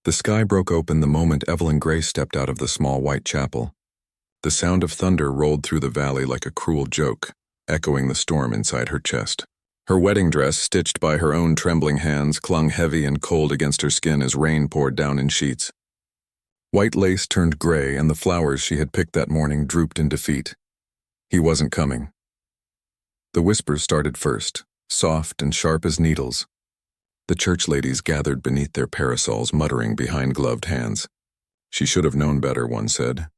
The sky broke open the moment Evelyn Gray stepped out of the small white chapel. The sound of thunder rolled through the valley like a cruel joke, echoing the storm inside her chest. Her wedding dress, stitched by her own trembling hands, clung heavy and cold against her skin as rain poured down in sheets. White lace turned gray, and the flowers she had picked that morning drooped in defeat. He wasn't coming. The whispers started first, soft and sharp as needles. The church ladies gathered beneath their parasols, muttering behind gloved hands. She should have known better, one said.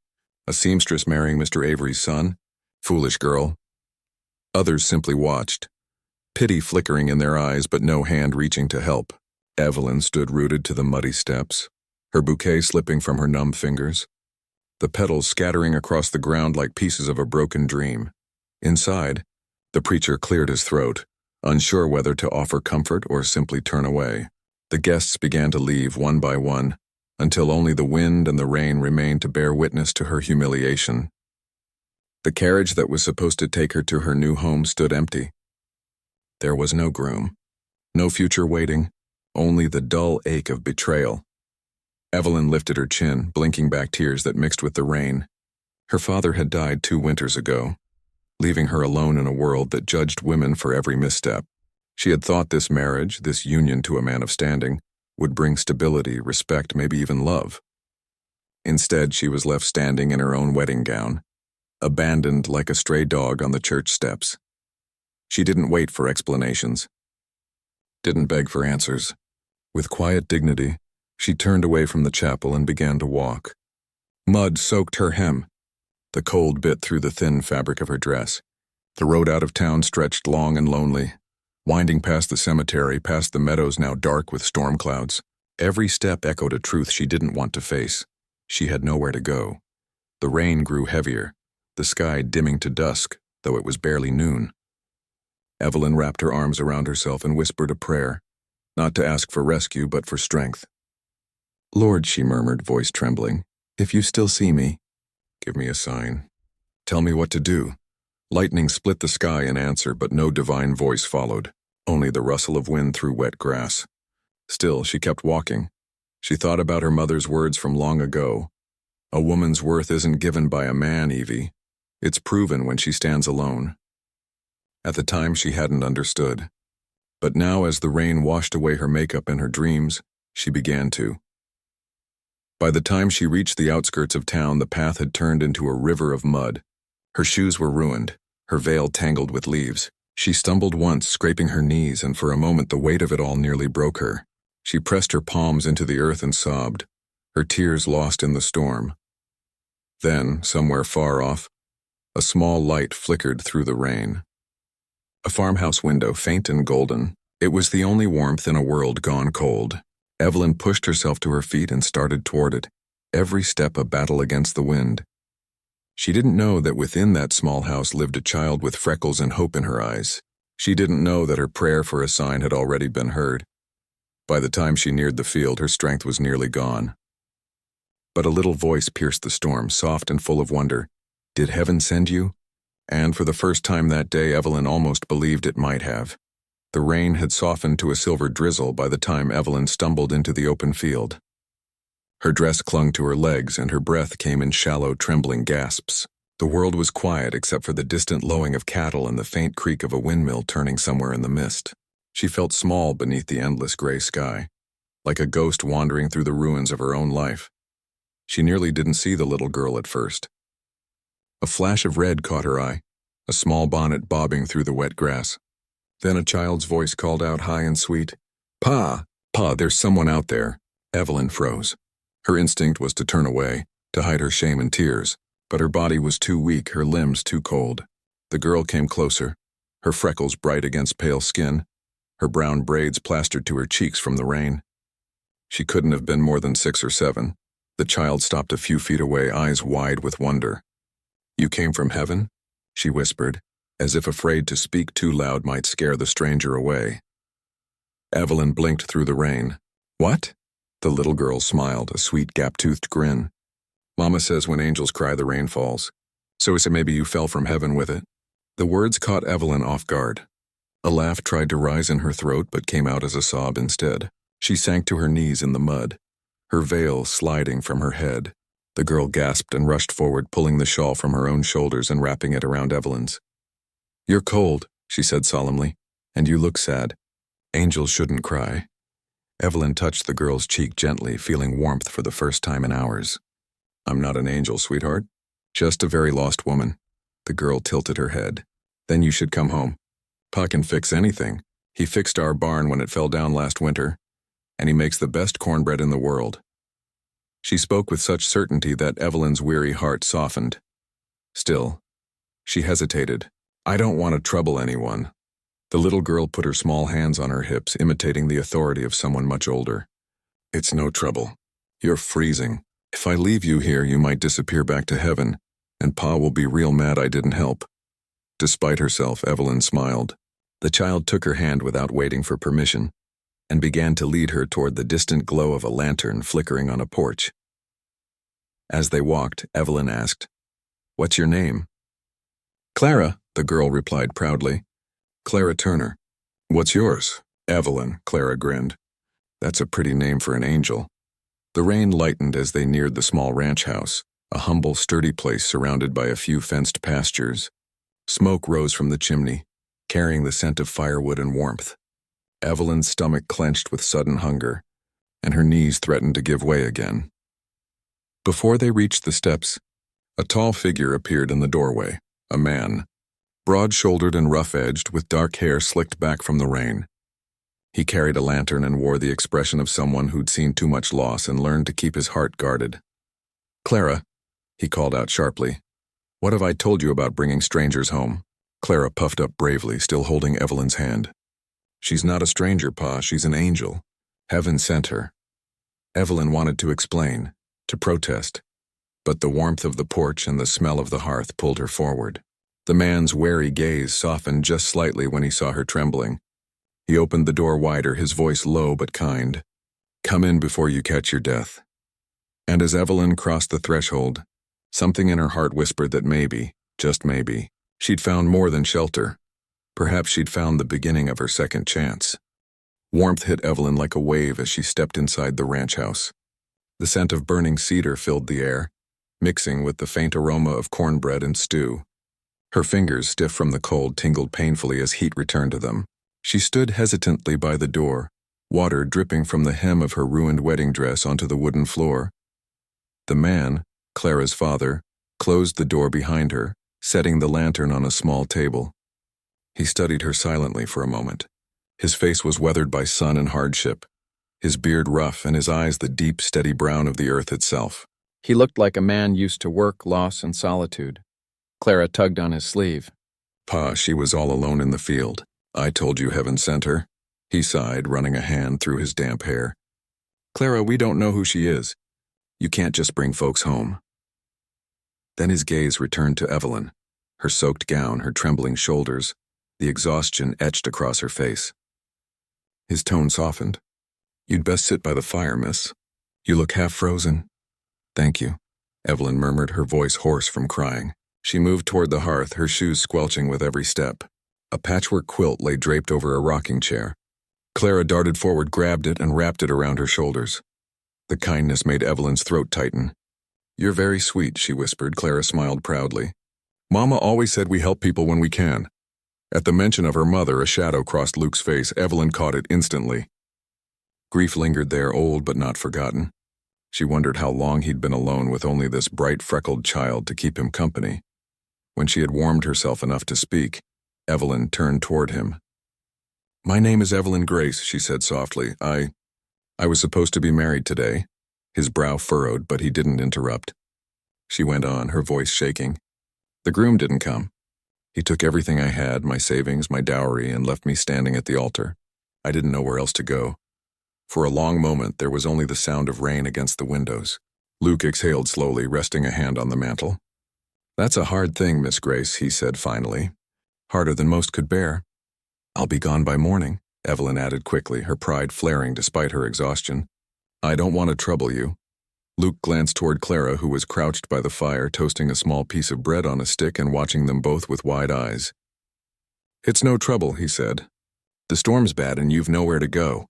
A seamstress marrying Mr. Avery's son? Foolish girl. Others simply watched, pity flickering in their eyes but no hand reaching to help. Evelyn stood rooted to the muddy steps, her bouquet slipping from her numb fingers, the petals scattering across the ground like pieces of a broken dream. Inside, the preacher cleared his throat, unsure whether to offer comfort or simply turn away. The guests began to leave one by one, until only the wind and the rain remained to bear witness to her humiliation. The carriage that was supposed to take her to her new home stood empty. There was no groom, no future waiting, only the dull ache of betrayal. Evelyn lifted her chin, blinking back tears that mixed with the rain. Her father had died 2 winters ago, leaving her alone in a world that judged women for every misstep. She had thought this marriage, this union to a man of standing, would bring stability, respect, maybe even love. Instead, she was left standing in her own wedding gown, abandoned like a stray dog on the church steps. She didn't wait for explanations, didn't beg for answers. With quiet dignity, she turned away from the chapel and began to walk. Mud soaked her hem. The cold bit through the thin fabric of her dress. The road out of town stretched long and lonely, winding past the cemetery, past the meadows now dark with storm clouds. Every step echoed a truth she didn't want to face. She had nowhere to go. The rain grew heavier, the sky dimming to dusk, though it was barely noon. Evelyn wrapped her arms around herself and whispered a prayer, not to ask for rescue but for strength. "Lord," she murmured, voice trembling, "if you still see me, give me a sign. Tell me what to do." Lightning split the sky in answer, but no divine voice followed, only the rustle of wind through wet grass. Still, she kept walking. She thought about her mother's words from long ago. A woman's worth isn't given by a man, Evie. It's proven when she stands alone. At the time, she hadn't understood. But now, as the rain washed away her makeup and her dreams, she began to. By the time she reached the outskirts of town, the path had turned into a river of mud. Her shoes were ruined, her veil tangled with leaves. She stumbled once, scraping her knees, and for a moment the weight of it all nearly broke her. She pressed her palms into the earth and sobbed, her tears lost in the storm. Then, somewhere far off, a small light flickered through the rain. A farmhouse window, faint and golden. It was the only warmth in a world gone cold. Evelyn pushed herself to her feet and started toward it, every step a battle against the wind. She didn't know that within that small house lived a child with freckles and hope in her eyes. She didn't know that her prayer for a sign had already been heard. By the time she neared the field, her strength was nearly gone. But a little voice pierced the storm, soft and full of wonder. "Did heaven send you?" And for the first time that day, Evelyn almost believed it might have. The rain had softened to a silver drizzle by the time Evelyn stumbled into the open field. Her dress clung to her legs, and her breath came in shallow, trembling gasps. The world was quiet except for the distant lowing of cattle and the faint creak of a windmill turning somewhere in the mist. She felt small beneath the endless gray sky, like a ghost wandering through the ruins of her own life. She nearly didn't see the little girl at first. A flash of red caught her eye, a small bonnet bobbing through the wet grass. Then a child's voice called out high and sweet, "Pa! Pa, there's someone out there." Evelyn froze. Her instinct was to turn away, to hide her shame and tears, but her body was too weak, her limbs too cold. The girl came closer, her freckles bright against pale skin, her brown braids plastered to her cheeks from the rain. She couldn't have been more than 6 or 7. The child stopped a few feet away, eyes wide with wonder. "You came from heaven?" she whispered, as if afraid to speak too loud might scare the stranger away. Evelyn blinked through the rain. "What?" The little girl smiled, a sweet gap-toothed grin. "Mama says when angels cry, the rain falls. So maybe you fell from heaven with it." The words caught Evelyn off guard. A laugh tried to rise in her throat but came out as a sob instead. She sank to her knees in the mud. her veil sliding from her head. The girl gasped and rushed forward, pulling the shawl from her own shoulders and wrapping it around Evelyn's. "You're cold," she said solemnly, "and you look sad. Angels shouldn't cry." Evelyn touched the girl's cheek gently, feeling warmth for the first time in hours. "I'm not an angel, sweetheart. Just a very lost woman." The girl tilted her head. "Then you should come home. Pa can fix anything. He fixed our barn when it fell down last winter, and he makes the best cornbread in the world." She spoke with such certainty that Evelyn's weary heart softened. Still, she hesitated. "I don't want to trouble anyone." The little girl put her small hands on her hips, imitating the authority of someone much older. "It's no trouble. You're freezing. If I leave you here, you might disappear back to heaven, and Pa will be real mad I didn't help." Despite herself, Evelyn smiled. The child took her hand without waiting for permission, and began to lead her toward the distant glow of a lantern flickering on a porch. As they walked, Evelyn asked, "What's your name?" "Clara," the girl replied proudly. "Clara Turner." "What's yours?" "Evelyn," Clara grinned. "That's a pretty name for an angel." The rain lightened as they neared the small ranch house, a humble, sturdy place surrounded by a few fenced pastures. Smoke rose from the chimney, carrying the scent of firewood and warmth. Evelyn's stomach clenched with sudden hunger, and her knees threatened to give way again. Before they reached the steps, a tall figure appeared in the doorway, a man, broad-shouldered and rough-edged, with dark hair slicked back from the rain. He carried a lantern and wore the expression of someone who'd seen too much loss and learned to keep his heart guarded. "Clara," he called out sharply, "what have I told you about bringing strangers home?" Clara puffed up bravely, still holding Evelyn's hand. "She's not a stranger, Pa. She's an angel. Heaven sent her." Evelyn wanted to explain, to protest, but the warmth of the porch and the smell of the hearth pulled her forward. The man's wary gaze softened just slightly when he saw her trembling. He opened the door wider, his voice low but kind. "Come in before you catch your death." And as Evelyn crossed the threshold, something in her heart whispered that maybe, just maybe, she'd found more than shelter. Perhaps she'd found the beginning of her second chance. Warmth hit Evelyn like a wave as she stepped inside the ranch house. The scent of burning cedar filled the air, mixing with the faint aroma of cornbread and stew. Her fingers, stiff from the cold, tingled painfully as heat returned to them. She stood hesitantly by the door, water dripping from the hem of her ruined wedding dress onto the wooden floor. The man, Clara's father, closed the door behind her, setting the lantern on a small table. He studied her silently for a moment. His face was weathered by sun and hardship, his beard rough and his eyes the deep, steady brown of the earth itself. He looked like a man used to work, loss, and solitude. Clara tugged on his sleeve. "Pa, she was all alone in the field. I told you heaven sent her." He sighed, running a hand through his damp hair. "Clara, we don't know who she is. You can't just bring folks home." Then his gaze returned to Evelyn, her soaked gown, her trembling shoulders, the exhaustion etched across her face. His tone softened. "You'd best sit by the fire, miss. You look half frozen." "Thank you," Evelyn murmured, her voice hoarse from crying. She moved toward the hearth, her shoes squelching with every step. A patchwork quilt lay draped over a rocking chair. Clara darted forward, grabbed it, and wrapped it around her shoulders. The kindness made Evelyn's throat tighten. "You're very sweet," she whispered. Clara smiled proudly. "Mama always said we help people when we can." At the mention of her mother, a shadow crossed Luke's face. Evelyn caught it instantly. Grief lingered there, old but not forgotten. She wondered how long he'd been alone with only this bright, freckled child to keep him company. When she had warmed herself enough to speak, Evelyn turned toward him. "My name is Evelyn Grace," she said softly. I was supposed to be married today." His brow furrowed, but he didn't interrupt. She went on, her voice shaking. "The groom didn't come. He took everything I had, my savings, my dowry, and left me standing at the altar. I didn't know where else to go. For a long moment, there was only the sound of rain against the windows." Luke exhaled slowly, resting a hand on the mantel. "That's a hard thing, Miss Grace," he said finally. "Harder than most could bear." "I'll be gone by morning," Evelyn added quickly, her pride flaring despite her exhaustion. "I don't want to trouble you." Luke glanced toward Clara, who was crouched by the fire, toasting a small piece of bread on a stick and watching them both with wide eyes. "It's no trouble," he said. "The storm's bad and you've nowhere to go.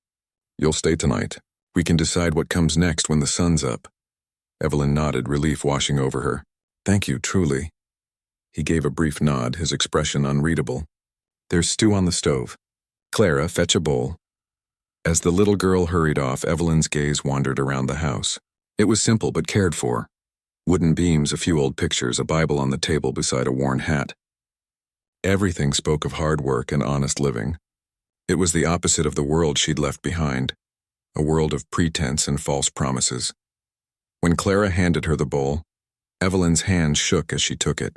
You'll stay tonight. We can decide what comes next when the sun's up." Evelyn nodded, relief washing over her. "Thank you, truly." He gave a brief nod, his expression unreadable. "There's stew on the stove. Clara, fetch a bowl." As the little girl hurried off, Evelyn's gaze wandered around the house. It was simple but cared for. Wooden beams, a few old pictures, a Bible on the table beside a worn hat. Everything spoke of hard work and honest living. It was the opposite of the world she'd left behind, a world of pretense and false promises. When Clara handed her the bowl, Evelyn's hand shook as she took it.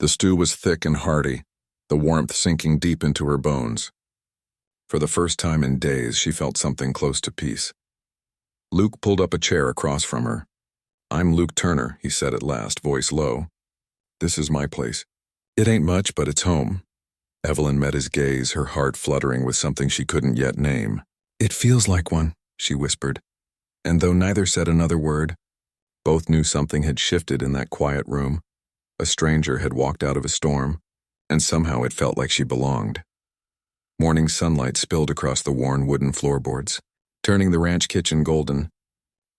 The stew was thick and hearty, the warmth sinking deep into her bones. For the first time in days, she felt something close to peace. Luke pulled up a chair across from her. "I'm Luke Turner," he said at last, voice low. "This is my place. It ain't much, but it's home." Evelyn met his gaze, her heart fluttering with something she couldn't yet name. "It feels like one," she whispered. And though neither said another word, both knew something had shifted in that quiet room. A stranger had walked out of a storm, and somehow it felt like she belonged. Morning sunlight spilled across the worn wooden floorboards, turning the ranch kitchen golden.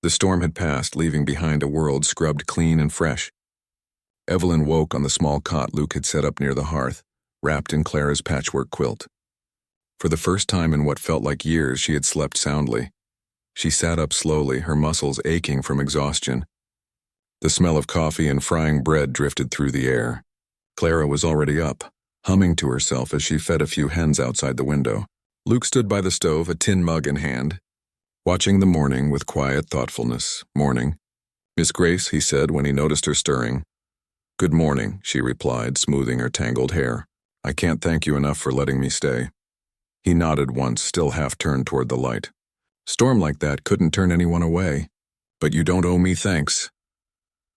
The storm had passed, leaving behind a world scrubbed clean and fresh. Evelyn woke on the small cot Luke had set up near the hearth, wrapped in Clara's patchwork quilt. For the first time in what felt like years, she had slept soundly. She sat up slowly, her muscles aching from exhaustion. The smell of coffee and frying bread drifted through the air. Clara was already up, humming to herself as she fed a few hens outside the window. Luke stood by the stove, a tin mug in hand, watching the morning with quiet thoughtfulness. "Morning, Miss Grace," he said when he noticed her stirring. "Good morning," she replied, smoothing her tangled hair. "I can't thank you enough for letting me stay." He nodded once, still half turned toward the light. "Storm like that couldn't turn anyone away. But you don't owe me thanks."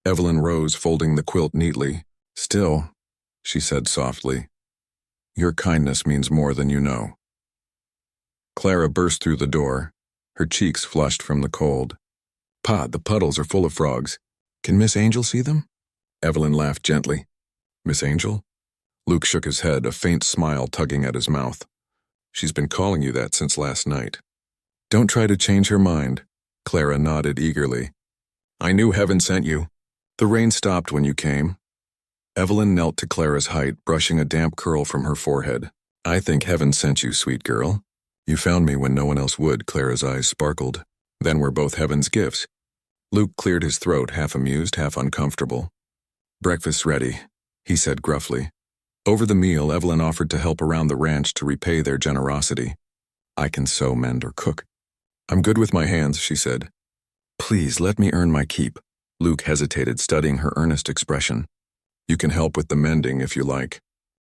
Evelyn rose, folding the quilt neatly. "Still," she said softly, "your kindness means more than you know." Clara burst through the door, her cheeks flushed from the cold. "Pa, the puddles are full of frogs. Can Miss Angel see them?" Evelyn laughed gently. "Miss Angel?" Luke shook his head, a faint smile tugging at his mouth. "She's been calling you that since last night." "Don't try to change her mind." Clara nodded eagerly. "I knew heaven sent you. The rain stopped when you came." Evelyn knelt to Clara's height, brushing a damp curl from her forehead. "I think heaven sent you, sweet girl. You found me when no one else would." Clara's eyes sparkled. "Then we're both heaven's gifts." Luke cleared his throat, half amused, half uncomfortable. "Breakfast's ready," he said gruffly. Over the meal, Evelyn offered to help around the ranch to repay their generosity. "I can sew, mend, or cook." "I'm good with my hands," she said. "Please, let me earn my keep." Luke hesitated, studying her earnest expression. "You can help with the mending if you like.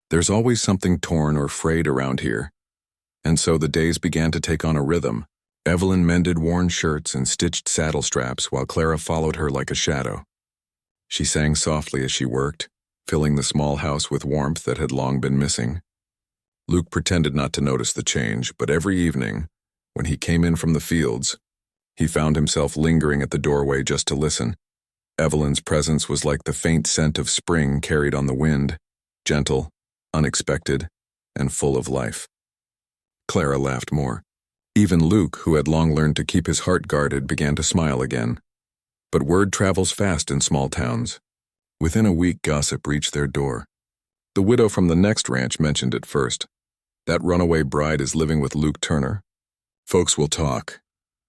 There's always something torn or frayed around here." And so the days began to take on a rhythm. Evelyn mended worn shirts and stitched saddle straps while Clara followed her like a shadow. She sang softly as she worked, filling the small house with warmth that had long been missing. Luke pretended not to notice the change, but every evening, when he came in from the fields, he found himself lingering at the doorway just to listen. Evelyn's presence was like the faint scent of spring carried on the wind, gentle, unexpected, and full of life. Clara laughed more. Even Luke, who had long learned to keep his heart guarded, began to smile again. But word travels fast in small towns. Within a week, gossip reached their door. The widow from the next ranch mentioned it first. "That runaway bride is living with Luke Turner." Folks will talk.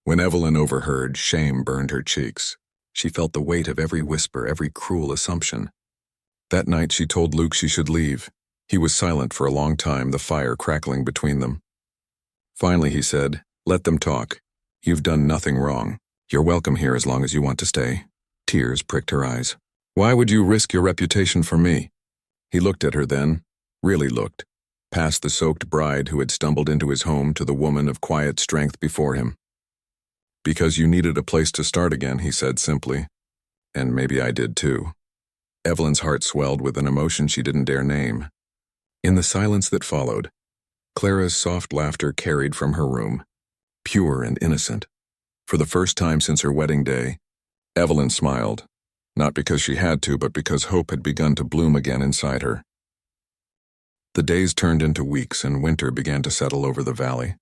When Evelyn overheard, shame burned her cheeks. She felt the weight of every whisper, every cruel assumption. That night she told Luke she should leave. He was silent for a long time, the fire crackling between them. Finally he said, "Let them talk. You've done nothing wrong. You're welcome here as long as you want to stay." Tears pricked her eyes. "Why would you risk your reputation for me?" He looked at her then, really looked, past the soaked bride who had stumbled into his home to the woman of quiet strength before him. "Because you needed a place to start again," he said simply. "And maybe I did too." Evelyn's heart swelled with an emotion she didn't dare name. In the silence that followed, Clara's soft laughter carried from her room, pure and innocent. For the first time since her wedding day, Evelyn smiled, not because she had to, but because hope had begun to bloom again inside her. The days turned into weeks and winter began to settle over the valley.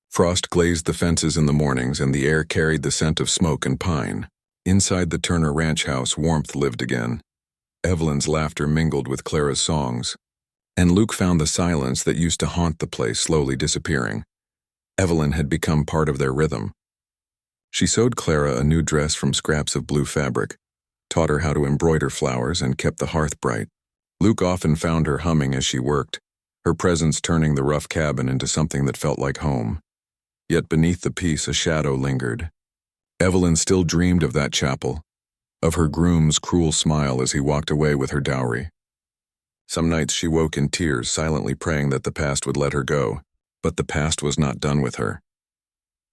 Frost glazed the fences in the mornings, and the air carried the scent of smoke and pine. Inside the Turner ranch house, warmth lived again. Evelyn's laughter mingled with Clara's songs, and Luke found the silence that used to haunt the place slowly disappearing. Evelyn had become part of their rhythm. She sewed Clara a new dress from scraps of blue fabric, taught her how to embroider flowers, and kept the hearth bright. Luke often found her humming as she worked, her presence turning the rough cabin into something that felt like home. Yet beneath the peace a shadow lingered. Evelyn still dreamed of that chapel, of her groom's cruel smile as he walked away with her dowry. Some nights she woke in tears, silently praying that the past would let her go, but the past was not done with her.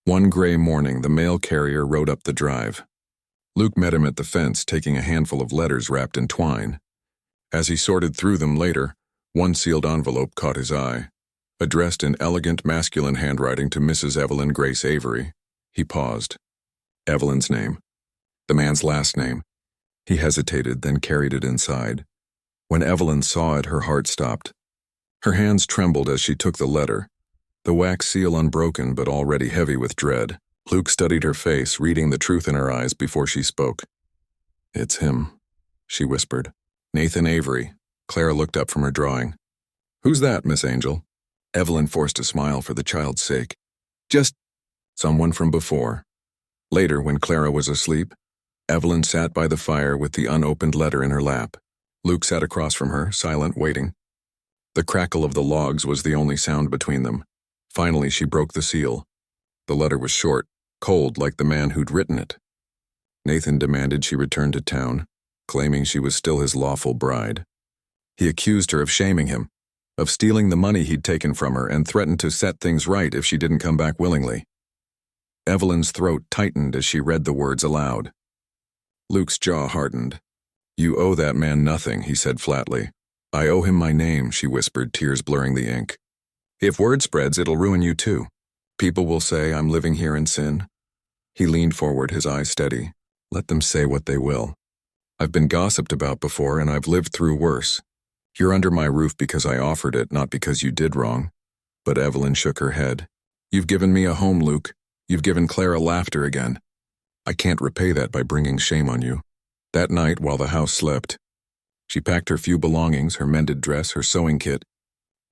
One gray morning, the mail carrier rode up the drive. Luke met him at the fence, taking a handful of letters wrapped in twine. As he sorted through them later, one sealed envelope caught his eye. Addressed in elegant masculine handwriting to Mrs. Evelyn Grace Avery. He paused. Evelyn's name. The man's last name. He hesitated, then carried it inside. When Evelyn saw it, her heart stopped. Her hands trembled as she took the letter, the wax seal unbroken but already heavy with dread. Luke studied her face, reading the truth in her eyes before she spoke. "It's him," she whispered. "Nathan Avery." Clara looked up from her drawing. "Who's that, Miss Angel?" Evelyn forced a smile for the child's sake. "Just someone from before." Later, when Clara was asleep, Evelyn sat by the fire with the unopened letter in her lap. Luke sat across from her, silent, waiting. The crackle of the logs was the only sound between them. Finally, she broke the seal. The letter was short, cold like the man who'd written it. Nathan demanded she return to town, claiming she was still his lawful bride. He accused her of shaming him, of stealing the money he'd taken from her, and threatened to set things right if she didn't come back willingly. Evelyn's throat tightened as she read the words aloud. Luke's jaw hardened. "You owe that man nothing," he said flatly. "I owe him my name," she whispered, tears blurring the ink. "If word spreads, it'll ruin you too. People will say I'm living here in sin." He leaned forward, his eyes steady. "Let them say what they will. I've been gossiped about before, and I've lived through worse. You're under my roof because I offered it, not because you did wrong." But Evelyn shook her head. "You've given me a home, Luke. You've given Clara laughter again. I can't repay that by bringing shame on you." That night, while the house slept, she packed her few belongings, her mended dress, her sewing kit,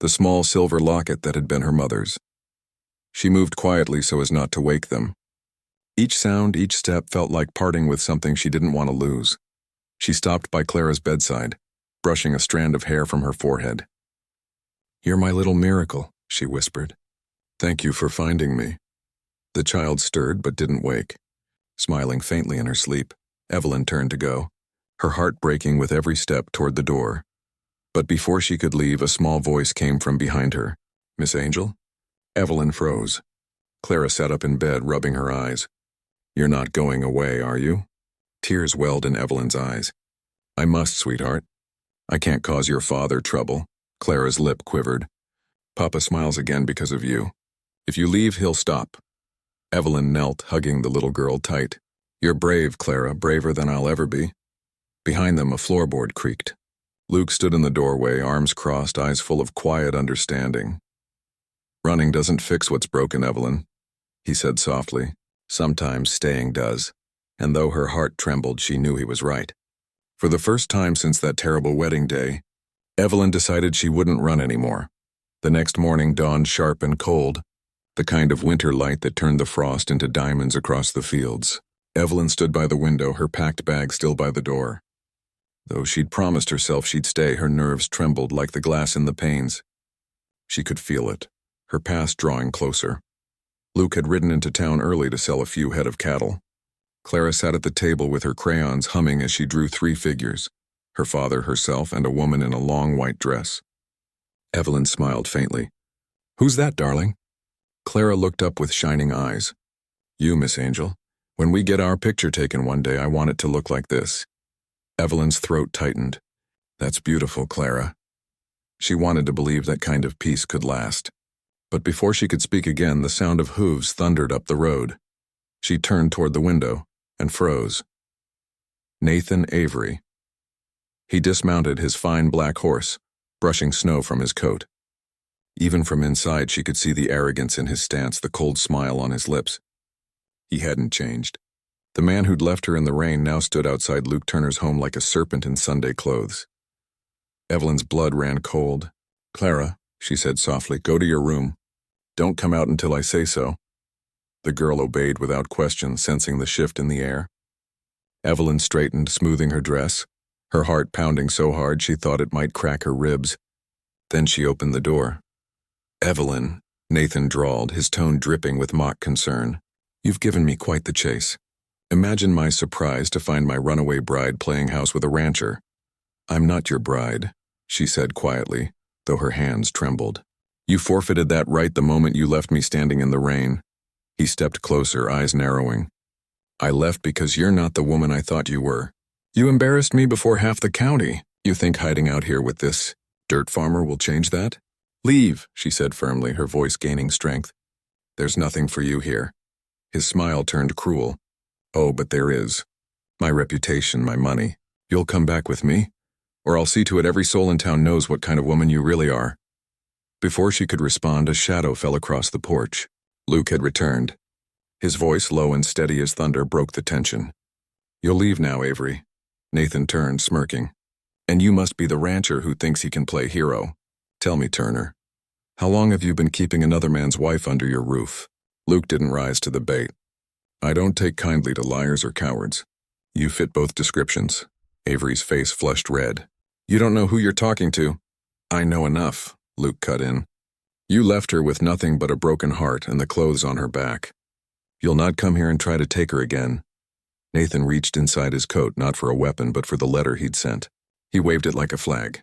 the small silver locket that had been her mother's. She moved quietly so as not to wake them. Each sound, each step felt like parting with something she didn't want to lose. She stopped by Clara's bedside, brushing a strand of hair from her forehead. "You're my little miracle," she whispered. "Thank you for finding me." The child stirred but didn't wake. Smiling faintly in her sleep, Evelyn turned to go, her heart breaking with every step toward the door. But before she could leave, a small voice came from behind her. "Miss Angel?" Evelyn froze. Clara sat up in bed, rubbing her eyes. "You're not going away, are you?" Tears welled in Evelyn's eyes. "I must, sweetheart. I can't cause your father trouble." Clara's lip quivered. "Papa smiles again because of you. If you leave, he'll stop." Evelyn knelt, hugging the little girl tight. "You're brave, Clara, braver than I'll ever be." Behind them, a floorboard creaked. Luke stood in the doorway, arms crossed, eyes full of quiet understanding. "Running doesn't fix what's broken, Evelyn," he said softly. "Sometimes staying does." And though her heart trembled, she knew he was right. For the first time since that terrible wedding day, Evelyn decided she wouldn't run anymore. The next morning dawned sharp and cold, the kind of winter light that turned the frost into diamonds across the fields. Evelyn stood by the window, her packed bag still by the door. Though she'd promised herself she'd stay, her nerves trembled like the glass in the panes. She could feel it, her past drawing closer. Luke had ridden into town early to sell a few head of cattle. Clara sat at the table with her crayons humming as she drew 3 figures, her father, herself, and a woman in a long white dress. Evelyn smiled faintly. "Who's that, darling?" Clara looked up with shining eyes. "You, Miss Angel. When we get our picture taken one day, I want it to look like this." Evelyn's throat tightened. "That's beautiful, Clara." She wanted to believe that kind of peace could last. But before she could speak again, the sound of hooves thundered up the road. She turned toward the window and froze. Nathan Avery. He dismounted his fine black horse, brushing snow from his coat. Even from inside, she could see the arrogance in his stance, the cold smile on his lips. He hadn't changed. The man who'd left her in the rain now stood outside Luke Turner's home like a serpent in Sunday clothes. Evelyn's blood ran cold. "Clara," she said softly, "go to your room. Don't come out until I say so." The girl obeyed without question, sensing the shift in the air. Evelyn straightened, smoothing her dress, her heart pounding so hard she thought it might crack her ribs. Then she opened the door. "Evelyn," Nathan drawled, his tone dripping with mock concern. "You've given me quite the chase. Imagine my surprise to find my runaway bride playing house with a rancher." "I'm not your bride," she said quietly, though her hands trembled. "You forfeited that right the moment you left me standing in the rain." He stepped closer, eyes narrowing. "I left because you're not the woman I thought you were. You embarrassed me before half the county. You think hiding out here with this dirt farmer will change that? Leave," she said firmly, her voice gaining strength. "There's nothing for you here." His smile turned cruel. "Oh, but there is. My reputation, my money. You'll come back with me? Or I'll see to it every soul in town knows what kind of woman you really are." Before she could respond, a shadow fell across the porch. Luke had returned. His voice, low and steady as thunder, broke the tension. "You'll leave now, Avery." Nathan turned, smirking. "And you must be the rancher who thinks he can play hero. Tell me, Turner, how long have you been keeping another man's wife under your roof?" Luke didn't rise to the bait. "I don't take kindly to liars or cowards. You fit both descriptions." Avery's face flushed red. "You don't know who you're talking to." "I know enough," Luke cut in. "You left her with nothing but a broken heart and the clothes on her back. You'll not come here and try to take her again." Nathan reached inside his coat, not for a weapon, but for the letter he'd sent. He waved it like a flag.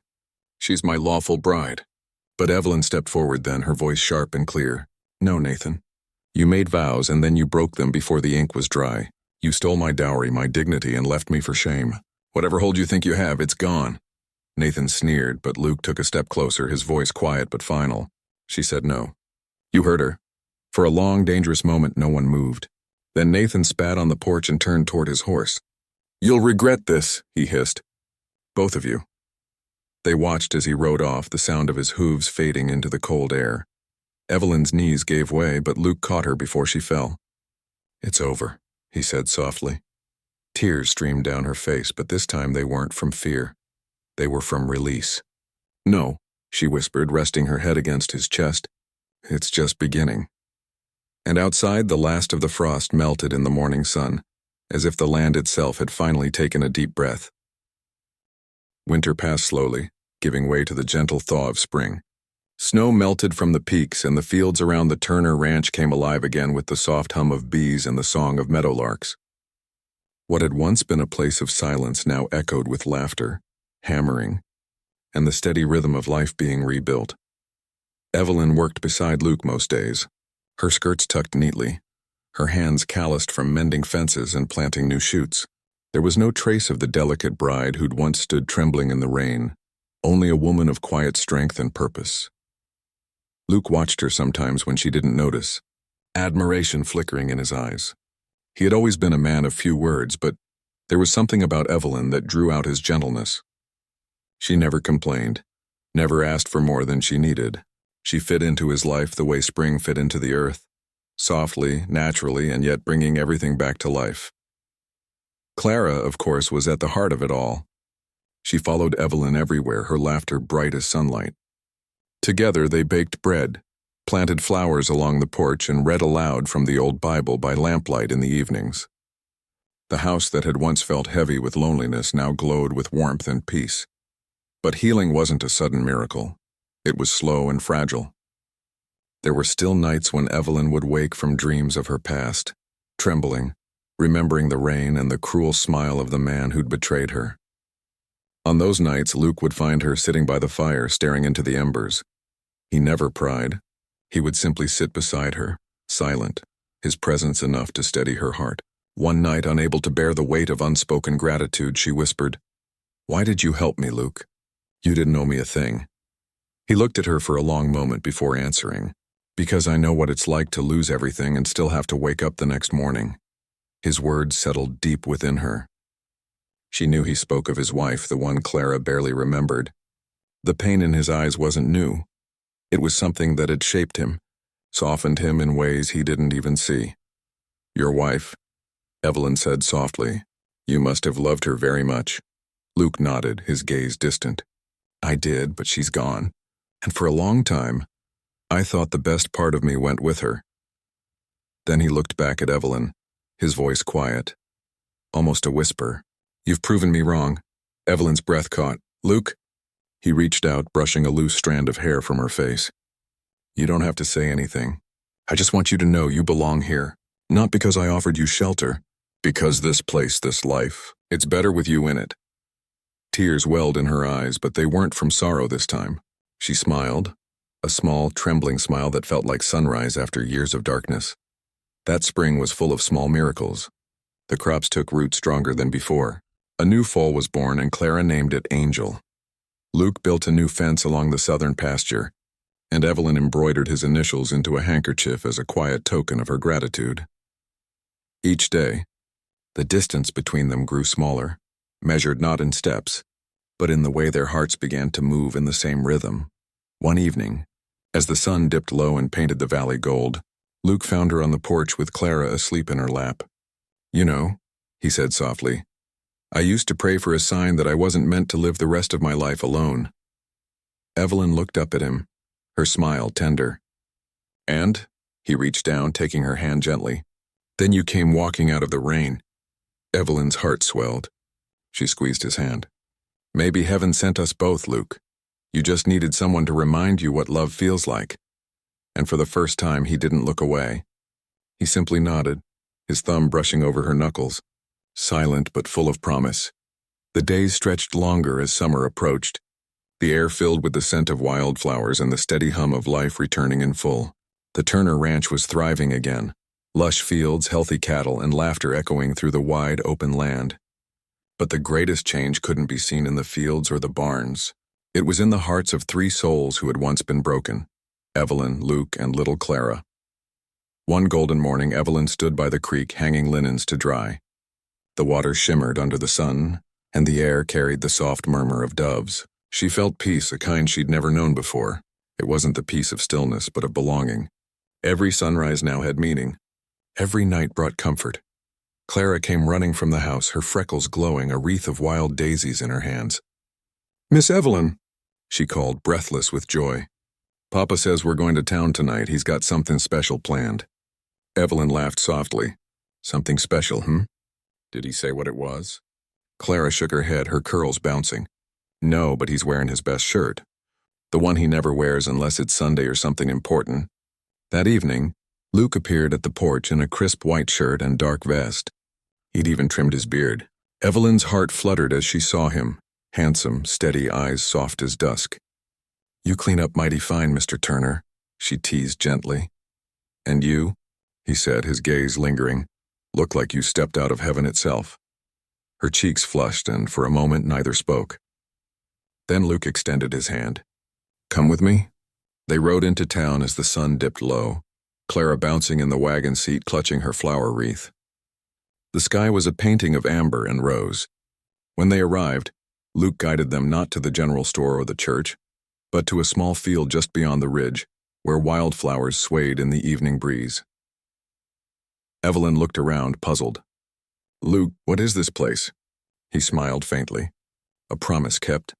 "She's my lawful bride." But Evelyn stepped forward then, her voice sharp and clear. "No, Nathan. You made vows and then you broke them before the ink was dry. You stole my dowry, my dignity, and left me for shame. Whatever hold you think you have, it's gone." Nathan sneered, but Luke took a step closer, his voice quiet but final. She said no. "You heard her." For a long, dangerous moment, no one moved. Then Nathan spat on the porch and turned toward his horse. "You'll regret this," he hissed. "Both of you." They watched as he rode off, the sound of his hooves fading into the cold air. Evelyn's knees gave way, but Luke caught her before she fell. "It's over," he said softly. Tears streamed down her face, but this time they weren't from fear. They were from release. "No," she whispered, resting her head against his chest. "It's just beginning." And outside, the last of the frost melted in the morning sun, as if the land itself had finally taken a deep breath. Winter passed slowly, giving way to the gentle thaw of spring. Snow melted from the peaks, and the fields around the Turner Ranch came alive again with the soft hum of bees and the song of meadowlarks. What had once been a place of silence now echoed with laughter, hammering, and the steady rhythm of life being rebuilt. Evelyn worked beside Luke most days, her skirts tucked neatly, her hands calloused from mending fences and planting new shoots. There was no trace of the delicate bride who'd once stood trembling in the rain, only a woman of quiet strength and purpose. Luke watched her sometimes when she didn't notice, admiration flickering in his eyes. He had always been a man of few words, but there was something about Evelyn that drew out his gentleness. She never complained, never asked for more than she needed. She fit into his life the way spring fit into the earth, softly, naturally, and yet bringing everything back to life. Clara, of course, was at the heart of it all. She followed Evelyn everywhere, her laughter bright as sunlight. Together they baked bread, planted flowers along the porch, and read aloud from the old Bible by lamplight in the evenings. The house that had once felt heavy with loneliness now glowed with warmth and peace. But healing wasn't a sudden miracle. It was slow and fragile. There were still nights when Evelyn would wake from dreams of her past, trembling, remembering the rain and the cruel smile of the man who'd betrayed her. On those nights, Luke would find her sitting by the fire, staring into the embers. He never pried. He would simply sit beside her, silent, his presence enough to steady her heart. One night, unable to bear the weight of unspoken gratitude, she whispered, "Why did you help me, Luke? You didn't owe me a thing." He looked at her for a long moment before answering, "Because I know what it's like to lose everything and still have to wake up the next morning." His words settled deep within her. She knew he spoke of his wife, the one Clara barely remembered. The pain in his eyes wasn't new. It was something that had shaped him, softened him in ways he didn't even see. "Your wife," Evelyn said softly. "You must have loved her very much." Luke nodded, his gaze distant. "I did, but she's gone. And for a long time, I thought the best part of me went with her." Then he looked back at Evelyn, his voice quiet, almost a whisper. "You've proven me wrong." Evelyn's breath caught. "Luke?" He reached out, brushing a loose strand of hair from her face. "You don't have to say anything. I just want you to know you belong here. Not because I offered you shelter. Because this place, this life, it's better with you in it." Tears welled in her eyes, but they weren't from sorrow this time. She smiled, a small, trembling smile that felt like sunrise after years of darkness. That spring was full of small miracles. The crops took root stronger than before. A new foal was born, and Clara named it Angel. Luke built a new fence along the southern pasture, and Evelyn embroidered his initials into a handkerchief as a quiet token of her gratitude. Each day, the distance between them grew smaller, measured not in steps, but in the way their hearts began to move in the same rhythm. One evening, as the sun dipped low and painted the valley gold, Luke found her on the porch with Clara asleep in her lap. "You know," he said softly, "I used to pray for a sign that I wasn't meant to live the rest of my life alone." Evelyn looked up at him, her smile tender. "And?" He reached down, taking her hand gently. "Then you came walking out of the rain." Evelyn's heart swelled. She squeezed his hand. "Maybe heaven sent us both, Luke. You just needed someone to remind you what love feels like." And for the first time, he didn't look away. He simply nodded, his thumb brushing over her knuckles, silent but full of promise. The days stretched longer as summer approached, the air filled with the scent of wildflowers and the steady hum of life returning in full. The Turner Ranch was thriving again, lush fields, healthy cattle, and laughter echoing through the wide, open land. But the greatest change couldn't be seen in the fields or the barns. It was in the hearts of three souls who had once been broken: Evelyn, Luke, and little Clara. One golden morning, Evelyn stood by the creek hanging linens to dry. The water shimmered under the sun, and the air carried the soft murmur of doves. She felt peace, a kind she'd never known before. It wasn't the peace of stillness, but of belonging. Every sunrise now had meaning. Every night brought comfort. Clara came running from the house, her freckles glowing, a wreath of wild daisies in her hands. "Miss Evelyn," she called, breathless with joy. "Papa says we're going to town tonight. He's got something special planned." Evelyn laughed softly. "Something special, Did he say what it was?" Clara shook her head, her curls bouncing. "No, but he's wearing his best shirt. The one he never wears unless it's Sunday or something important." That evening, Luke appeared at the porch in a crisp white shirt and dark vest. He'd even trimmed his beard. Evelyn's heart fluttered as she saw him, handsome, steady, eyes soft as dusk. "You clean up mighty fine, Mr. Turner," she teased gently. "And you," he said, his gaze lingering, "look like you stepped out of heaven itself." Her cheeks flushed, and for a moment neither spoke. Then Luke extended his hand. "Come with me?" They rode into town as the sun dipped low, Clara bouncing in the wagon seat, clutching her flower wreath. The sky was a painting of amber and rose. When they arrived, Luke guided them not to the general store or the church, but to a small field just beyond the ridge, where wildflowers swayed in the evening breeze. Evelyn looked around, puzzled. "Luke, what is this place?" He smiled faintly. A promise kept.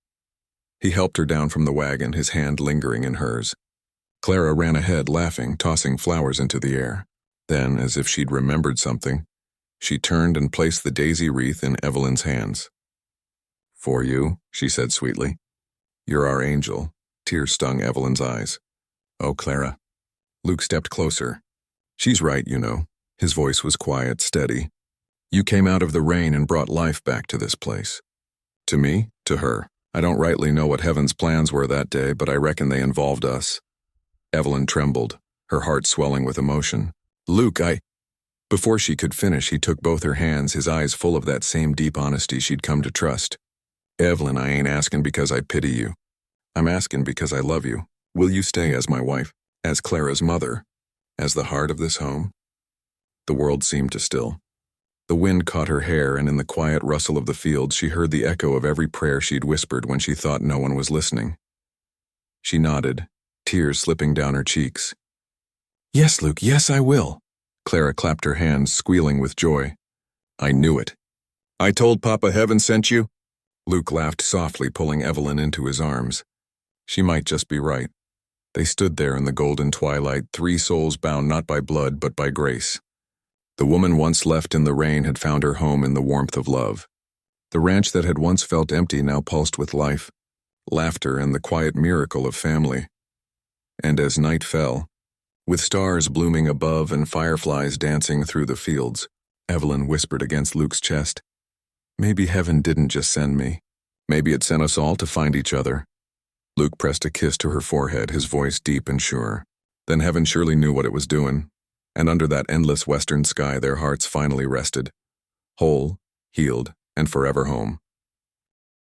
He helped her down from the wagon, his hand lingering in hers. Clara ran ahead, laughing, tossing flowers into the air. Then, as if she'd remembered something, she turned and placed the daisy wreath in Evelyn's hands. "For you," she said sweetly. "You're our angel." Tears stung Evelyn's eyes. "Oh, Clara." Luke stepped closer. "She's right, you know." His voice was quiet, steady. "You came out of the rain and brought life back to this place." "To me? To her. I don't rightly know what heaven's plans were that day, but I reckon they involved us." Evelyn trembled, her heart swelling with emotion. "Luke, Before she could finish, he took both her hands, his eyes full of that same deep honesty she'd come to trust. "Evelyn, I ain't asking because I pity you. I'm asking because I love you. Will you stay as my wife, as Clara's mother, as the heart of this home?" The world seemed to still. The wind caught her hair, and in the quiet rustle of the fields she heard the echo of every prayer she'd whispered when she thought no one was listening. She nodded, tears slipping down her cheeks. Yes, Luke, yes, I will. Clara clapped her hands, squealing with joy. I knew it. I told Papa Heaven sent you? Luke laughed softly, pulling Evelyn into his arms. She might just be right. They stood there in the golden twilight, three souls bound not by blood but by grace. The woman once left in the rain had found her home in the warmth of love. The ranch that had once felt empty now pulsed with life, laughter, and the quiet miracle of family. And as night fell, with stars blooming above and fireflies dancing through the fields, Evelyn whispered against Luke's chest, Maybe heaven didn't just send me. Maybe it sent us all to find each other. Luke pressed a kiss to her forehead, his voice deep and sure. Then heaven surely knew what it was doing, and under that endless western sky their hearts finally rested, whole, healed, and forever home.